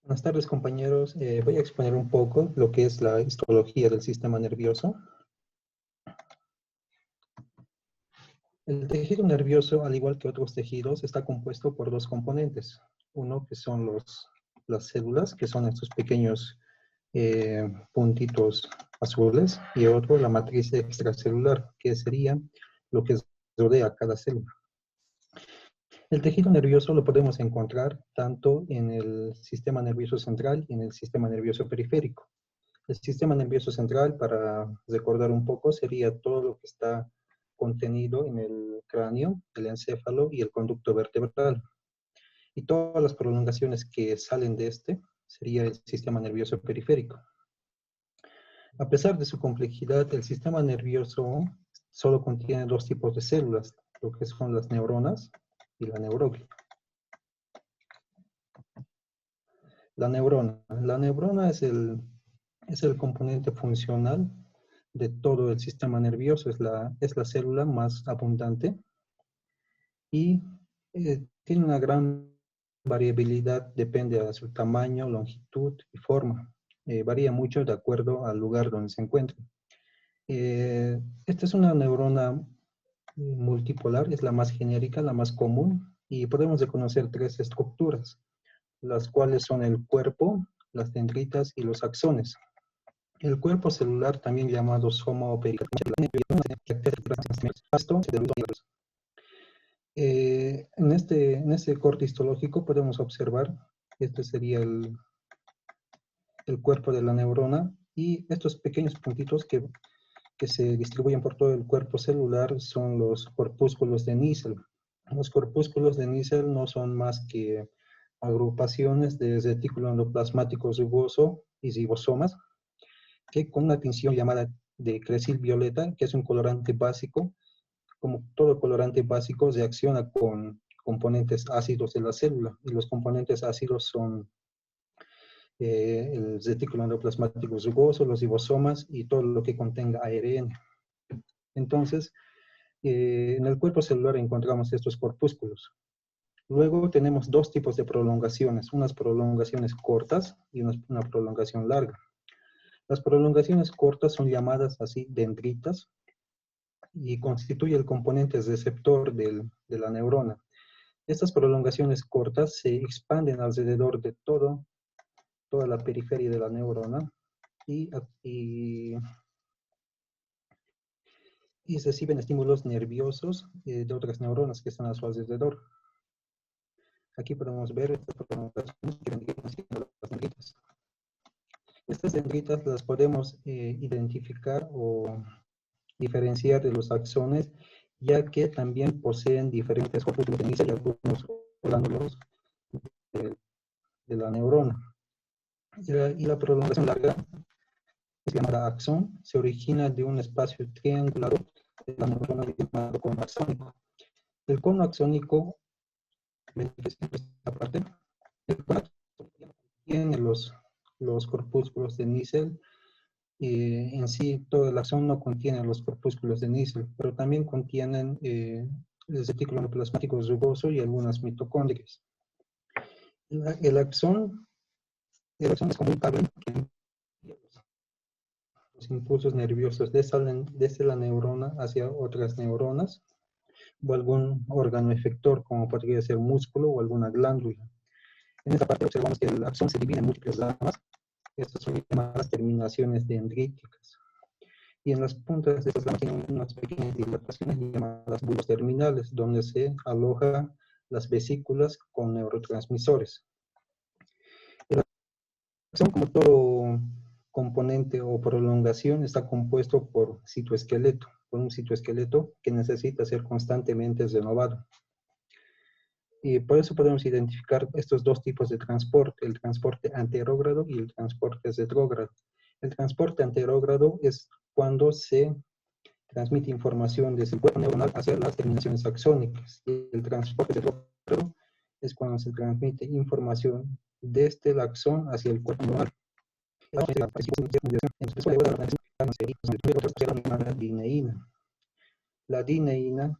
Buenas tardes, compañeros. Voy a exponer un poco lo que es la histología del sistema nervioso. El tejido nervioso, al igual que otros tejidos, está compuesto por dos componentes. Uno que son las células, que son estos pequeños puntitos azules, y otro la matriz extracelular, que sería lo que rodea a cada célula. El tejido nervioso lo podemos encontrar tanto en el sistema nervioso central y en el sistema nervioso periférico. El sistema nervioso central, para recordar un poco, sería todo lo que está contenido en el cráneo, el encéfalo y el conducto vertebral. Y todas las prolongaciones que salen de este sería el sistema nervioso periférico. A pesar de su complejidad, el sistema nervioso solo contiene dos tipos de células, lo que son las neuronas y la neuroglia. La neurona es el componente funcional de todo el sistema nervioso, es la célula más abundante y tiene una gran variabilidad, depende de su tamaño, longitud y forma. Varía mucho de acuerdo al lugar donde se encuentra. Esta es una neurona multipolar, es la más genérica, la más común, y podemos reconocer tres estructuras, las cuales son el cuerpo, las dendritas y los axones. El cuerpo celular, también llamado soma o pericatio, en este corte histológico podemos observar, este sería el cuerpo de la neurona, y estos pequeños puntitos que se distribuyen por todo el cuerpo celular son los corpúsculos de Nissl. Los corpúsculos de Nissl no son más que agrupaciones de retículo endoplasmático rugoso y ribosomas, que con una tinción llamada de cresil violeta, que es un colorante básico, como todo colorante básico, reacciona con componentes ácidos de la célula, y los componentes ácidos son el retículo endoplasmático rugoso, los ribosomas y todo lo que contenga ARN. Entonces, en el cuerpo celular encontramos estos corpúsculos. Luego tenemos dos tipos de prolongaciones, unas prolongaciones cortas y una prolongación larga. Las prolongaciones cortas son llamadas así dendritas y constituye el componente receptor de la neurona. Estas prolongaciones cortas se expanden alrededor de toda la periferia de la neurona y, y, y reciben estímulos nerviosos de otras neuronas que están a su alrededor. Aquí podemos ver estas prolongaciones que vendrían siendo las dendritas. Estas dendritas las podemos identificar o diferenciar de los axones, ya que también poseen diferentes corpúsculos de Nissl y algunos gránulos de la neurona. Y la prolongación larga, es llamada axón, se origina de un espacio triangulado de la neurona llamado cono axónico. El cono axónico, esta parte, el cono axónico tiene los corpúsculos de Nissl. En sí, todo el axón no contiene los corpúsculos de Nissl, pero también contienen el retículo endoplasmático rugoso y algunas mitocondrias. El axón es como un cable que envía los impulsos nerviosos desde la neurona hacia otras neuronas o algún órgano efector, como podría ser músculo o alguna glándula. En esta parte observamos que el axón se divide en múltiples ramas. Estas son llamadas terminaciones dendríticas. Y en las puntas de estas ramas tienen unas pequeñas dilataciones llamadas bulbos terminales, donde se alojan las vesículas con neurotransmisores. El axón, como todo componente o prolongación, está compuesto por un citoesqueleto que necesita ser constantemente renovado. Y por eso podemos identificar estos dos tipos de transporte, el transporte anterógrado y el transporte retrógrado. El transporte anterógrado es cuando se transmite información desde el cuerpo neuronal hacia las terminaciones axónicas. Y el transporte retrógrado es cuando se transmite información desde el axón hacia el cuerpo neuronal. La dineína. La dineína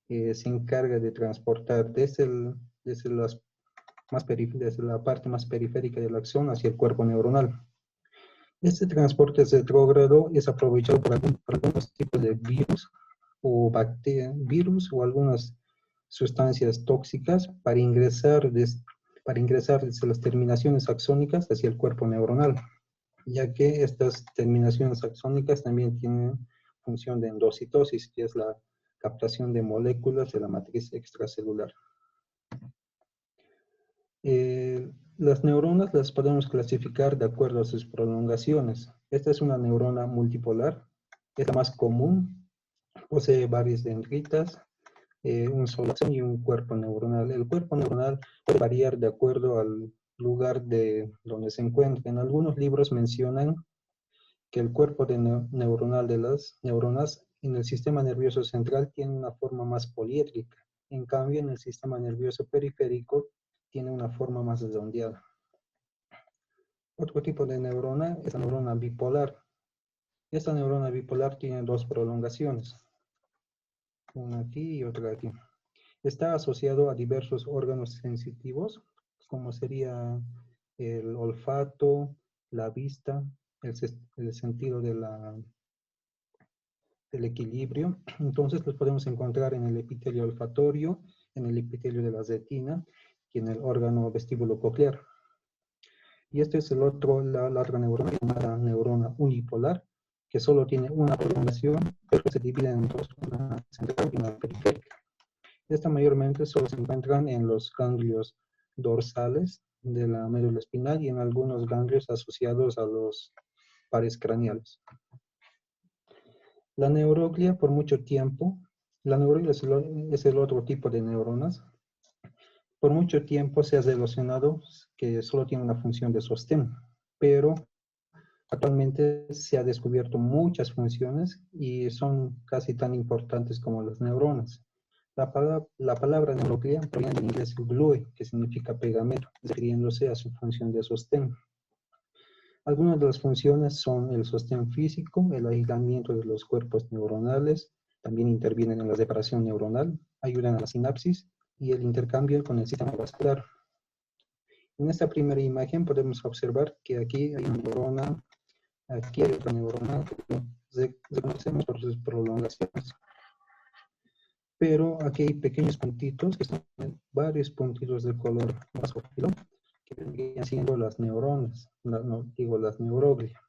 se encarga de transportar desde las desde la parte más periférica de la axón hacia el cuerpo neuronal. Este transporte retrógrado es aprovechado por algunos tipos de virus o bacterias, o algunas sustancias tóxicas para ingresar desde las terminaciones axónicas hacia el cuerpo neuronal, ya que estas terminaciones axónicas también tienen función de endocitosis, que es la captación de moléculas de la matriz extracelular. Las neuronas las podemos clasificar de acuerdo a sus prolongaciones. Esta es una neurona multipolar, es la más común, posee varias dendritas, un solo axón y un cuerpo neuronal. El cuerpo neuronal puede variar de acuerdo al lugar de donde se encuentra. En algunos libros mencionan que el cuerpo neuronal de las neuronas en el sistema nervioso central tiene una forma más poliédrica. En cambio, en el sistema nervioso periférico tiene una forma más redondeada. Otro tipo de neurona es la neurona bipolar. Esta neurona bipolar tiene dos prolongaciones, una aquí y otra aquí. Está asociado a diversos órganos sensitivos, como sería el olfato, la vista, el sentido del equilibrio. Entonces los podemos encontrar en el epitelio olfatorio, en el epitelio de la retina y en el órgano vestíbulo coclear. Y este es la otra neurona llamada neurona unipolar, que solo tiene una prolongación, pero se divide en dos, una central y una periférica. Esta mayormente solo se encuentran en los ganglios dorsales de la médula espinal y en algunos ganglios asociados a los pares craneales. La neuroglia, por mucho tiempo, la neuroglia es el otro tipo de neuronas. Por mucho tiempo se ha relacionado que solo tiene una función de sostén, pero actualmente se ha descubierto muchas funciones y son casi tan importantes como las neuronas. La palabra neuroglia proviene del inglés glue, que significa pegamento, refiriéndose a su función de sostén. Algunas de las funciones son el sostén físico, el aislamiento de los cuerpos neuronales, también intervienen en la separación neuronal, ayudan a la sinapsis y el intercambio con el sistema vascular. En esta primera imagen podemos observar que aquí hay una neurona, aquí hay otra neurona, que reconocemos por sus prolongaciones. Pero aquí hay pequeños puntitos, que son varios puntitos de color basofilo, que vendrían siendo las neuronas, las neuroglia.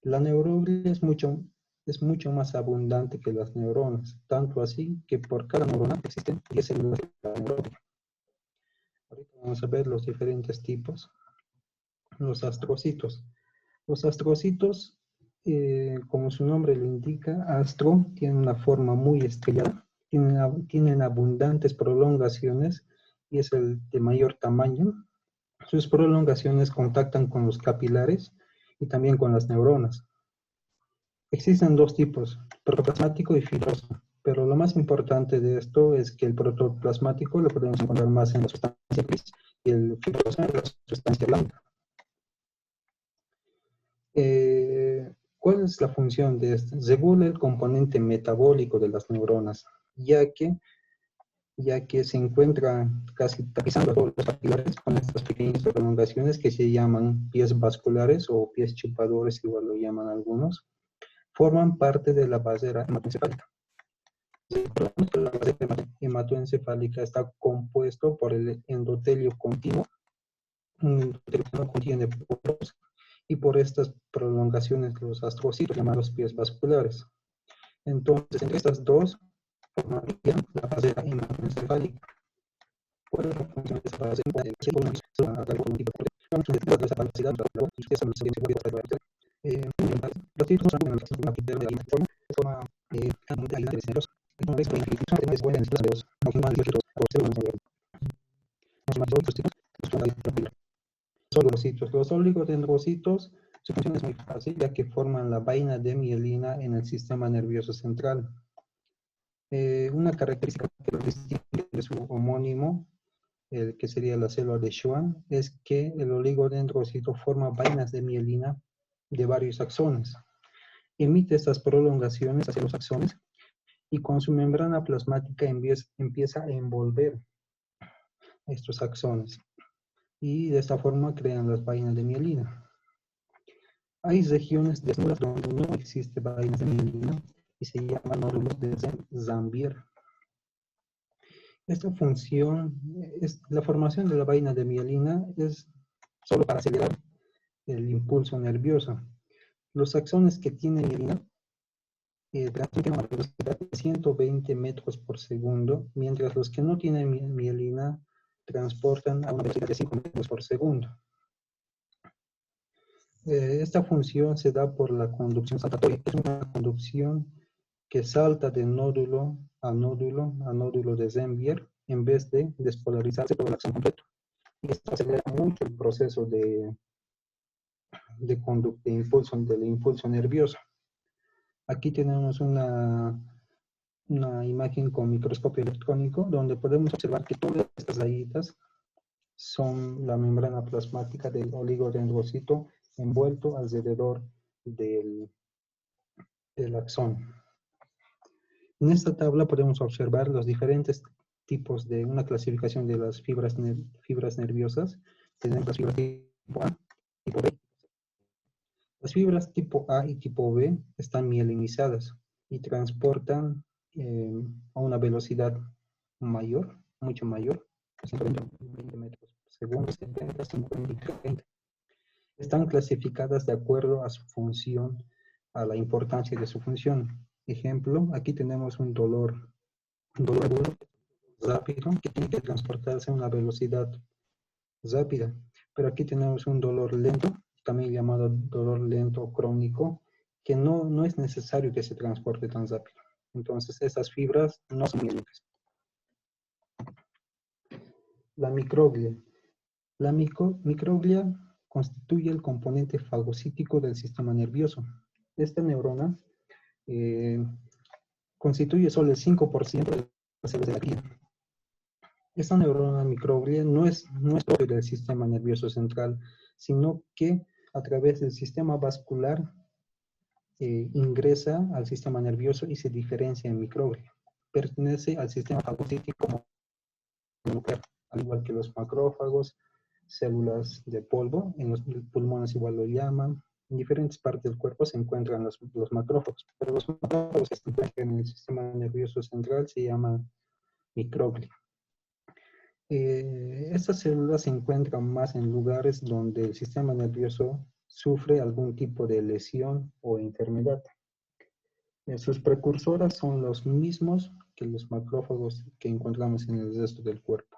La neuroglia es mucho más abundante que las neuronas, tanto así que por cada neurona existen 10 células de la neuroglia. Ahorita vamos a ver los diferentes tipos. Los astrocitos. Los astrocitos, como su nombre lo indica, astro tiene una forma muy estrellada, tienen abundantes prolongaciones y es el de mayor tamaño. Sus prolongaciones contactan con los capilares y también con las neuronas. Existen dos tipos, protoplasmático y fibroso, pero lo más importante de esto es que el protoplasmático lo podemos encontrar más en la sustancia gris y el fibroso en la sustancia blanca. ¿Cuál es la función de esto? Regula el componente metabólico de las neuronas, ya que se encuentra casi tapizando a todos los capilares con estas pequeñas prolongaciones que se llaman pies vasculares o pies chupadores, igual lo llaman algunos, forman parte de la barrera hematoencefálica. La barrera hematoencefálica está compuesto por el endotelio continuo, un endotelio que no contiene poros, y por estas prolongaciones los astrocitos llamados pies vasculares. Entonces, entre estas dos formarían la barrera hematoencefálica. ¿Cuál es la función de esta barrera? Los títulos son una pitera de la forma de forma aislante. Los oligodendrocitos, su función es muy fácil, ya que forman la vaina de mielina en el sistema nervioso central. Una característica que lo distingue de su homónimo, que sería la célula de Schwann, es que el oligodendrocito forma vainas de mielina de varios axones. Emite estas prolongaciones hacia los axones y con su membrana plasmática empieza a envolver estos axones. Y de esta forma crean las vainas de mielina. Hay regiones desnudas donde no existe vainas de mielina y se llaman nódulos de Zambier. Esta función, la formación de la vaina de mielina es solo para acelerar el impulso nervioso. Los axones que tienen mielina transmiten a una velocidad de 120 metros por segundo, mientras los que no tienen mielina transportan a una velocidad de 5 metros por segundo. Esta función se da por la conducción saltatoria. Es una conducción que salta de nódulo a nódulo a nódulo de Zambier en vez de despolarizarse todo el axón completo. Y esto acelera mucho el proceso de impulso, del impulso nervioso. Aquí tenemos una imagen con microscopio electrónico donde podemos observar que todas estas rayitas son la membrana plasmática del oligodendrocito envuelto alrededor del axón. En esta tabla podemos observar los diferentes tipos de una clasificación de las fibras nerviosas. Tenemos las fibras tipo A, tipo B. Las fibras tipo A y tipo B están mielinizadas y transportan a una velocidad mayor, mucho mayor, 120 metros por segundo, 70, 50 y 30. Están clasificadas de acuerdo a su función, a la importancia de su función. Ejemplo, aquí tenemos un dolor agudo, rápido, que tiene que transportarse a una velocidad rápida. Pero aquí tenemos un dolor lento, también llamado dolor lento crónico, que no es necesario que se transporte tan rápido. Entonces, esas fibras no son mielinas. La microglia. La microglia constituye el componente fagocítico del sistema nervioso. Esta neurona constituye solo el 5% de las células de la glia. Esta neurona microglia no es propia del sistema nervioso central, sino que a través del sistema vascular ingresa al sistema nervioso y se diferencia en microglia. Pertenece al sistema fagocítico nuclear, al igual que los macrófagos, células de polvo, en los pulmones igual lo llaman. En diferentes partes del cuerpo se encuentran los macrófagos, pero los macrófagos que se encuentran en el sistema nervioso central se llaman microglia. Estas células se encuentran más en lugares donde el sistema nervioso sufre algún tipo de lesión o enfermedad. Sus precursoras son los mismos que los macrófagos que encontramos en el resto del cuerpo.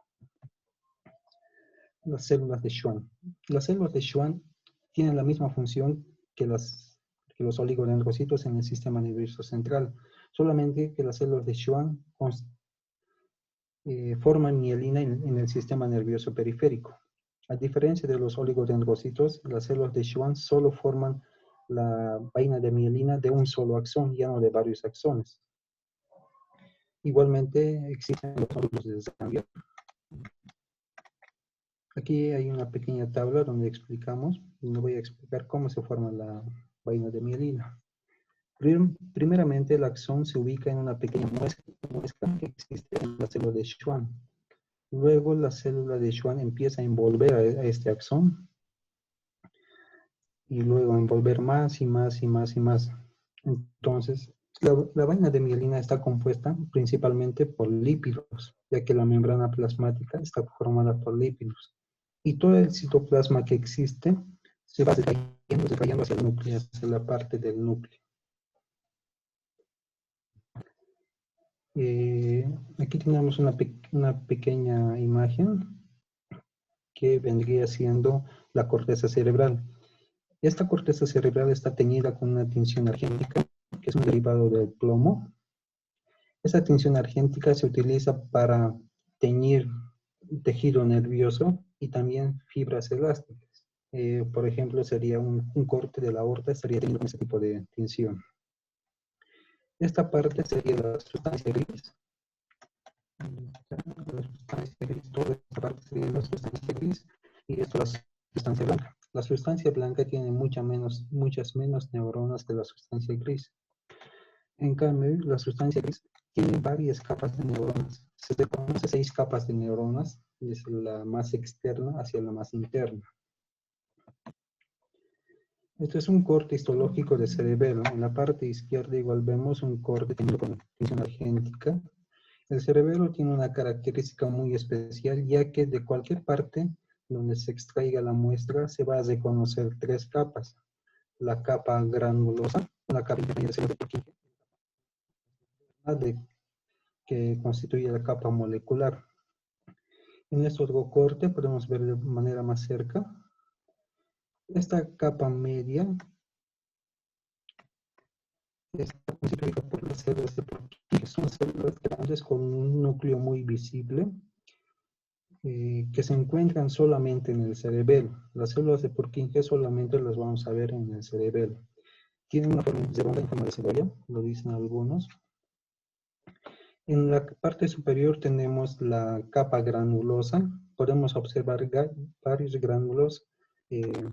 Las células de Schwann. Las células de Schwann tienen la misma función que los oligodendrocitos en el sistema nervioso central, solamente que las células de Schwann forman mielina en el sistema nervioso periférico. A diferencia de los oligodendrocitos, las células de Schwann solo forman la vaina de mielina de un solo axón, ya no de varios axones. Igualmente existen los nódulos de Zambier. Aquí hay una pequeña tabla donde explicamos, y no voy a explicar cómo se forma la vaina de mielina. Primeramente, el axón se ubica en una pequeña muesca que existe en la célula de Schwann. Luego, la célula de Schwann empieza a envolver a este axón y luego a envolver más y más y más y más. Entonces, la vaina de mielina está compuesta principalmente por lípidos, ya que la membrana plasmática está formada por lípidos. Y todo el citoplasma que existe se va decayendo hacia el núcleo, hacia la parte del núcleo. Aquí tenemos una pequeña imagen que vendría siendo la corteza cerebral. Esta corteza cerebral está teñida con una tinción argéntica, que es un derivado del plomo. Esa tinción argéntica se utiliza para teñir tejido nervioso y también fibras elásticas. Por ejemplo, sería un corte de la aorta, estaría teniendo ese tipo de tinción. Esta parte sería la sustancia gris. La sustancia gris, toda esta parte sería la sustancia gris y esto es la sustancia blanca. La sustancia blanca tiene muchas menos neuronas que la sustancia gris. En cambio, la sustancia gris tiene varias capas de neuronas, Se reconoce 6 capas de neuronas, desde la más externa hacia la más interna. Esto es un corte histológico de cerebelo. En la parte izquierda igual vemos un corte con función argéntica. El cerebelo tiene una característica muy especial, ya que de cualquier parte donde se extraiga la muestra se va a reconocer 3 capas. La capa granulosa, la capa intermedia de Purkinje, que constituye la capa molecular. En este otro corte podemos ver de manera más cerca. Esta capa media está constituida por las células de Purkinje, que son células grandes con un núcleo muy visible, que se encuentran solamente en el cerebelo. Las células de Purkinje solamente las vamos a ver en el cerebelo. Tienen una forma redonda en forma de cebolla, lo dicen algunos. En la parte superior tenemos la capa granulosa. Podemos observar varios gránulos que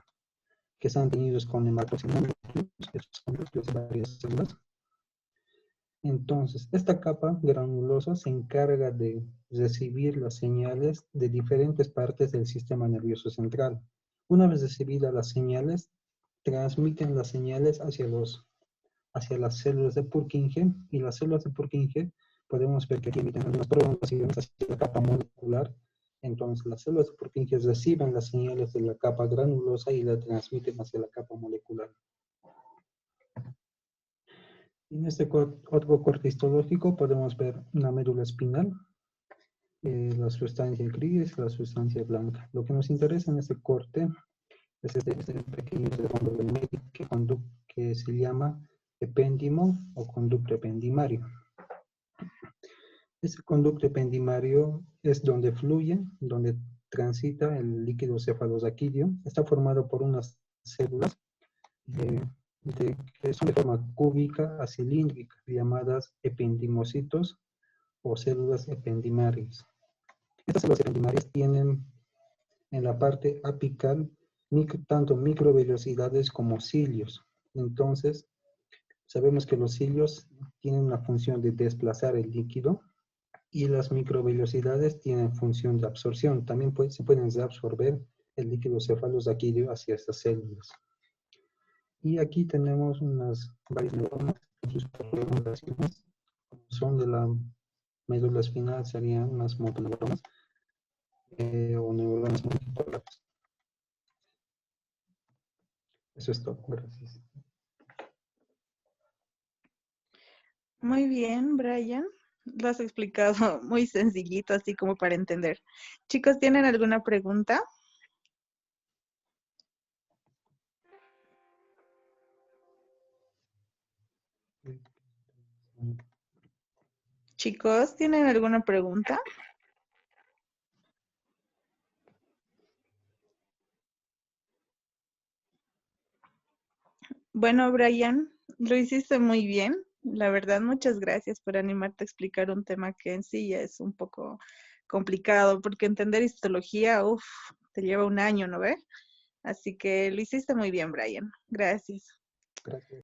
están teñidos con hematocinanúcleos, que son núcleos de varias células. Entonces, esta capa granulosa se encarga de recibir las señales de diferentes partes del sistema nervioso central. Una vez recibidas las señales, transmiten las señales hacia las células de Purkinje, y las células de Purkinje podemos ver que aquí emiten algunas prolongaciones hacia la capa molecular. Entonces, las células de Purkinje reciben las señales de la capa granulosa y la transmiten hacia la capa molecular. En este otro corte histológico podemos ver una médula espinal, la sustancia gris y la sustancia blanca. Lo que nos interesa en este corte es este pequeño redondo del medio que se llama epéndimo o conducto ependimario. Este conducto ependimario es donde fluye, donde transita el líquido cefalosaquídeo. Está formado por unas células que son de forma cúbica a cilíndrica, llamadas ependimocitos o células ependimarias. Estas células ependimarias tienen en la parte apical tanto microvellosidades como cilios. Entonces, sabemos que los cilios tienen una función de desplazar el líquido y las microvellosidades tienen función de absorción. También se pueden reabsorber el líquido cefalosaquídeo hacia estas células. Y aquí tenemos varias neuronas, sus prolongaciones son de la médula espinal, serían unas motoneuronas o neuronas multipolares. Eso es todo, gracias. Muy bien, Brian. Lo has explicado muy sencillito, así como para entender. Chicos, ¿tienen alguna pregunta? Chicos, ¿tienen alguna pregunta? Bueno, Brian, lo hiciste muy bien. La verdad, muchas gracias por animarte a explicar un tema que en sí ya es un poco complicado, porque entender histología, te lleva un año, ¿no ve? Así que lo hiciste muy bien, Brian. Gracias. Gracias.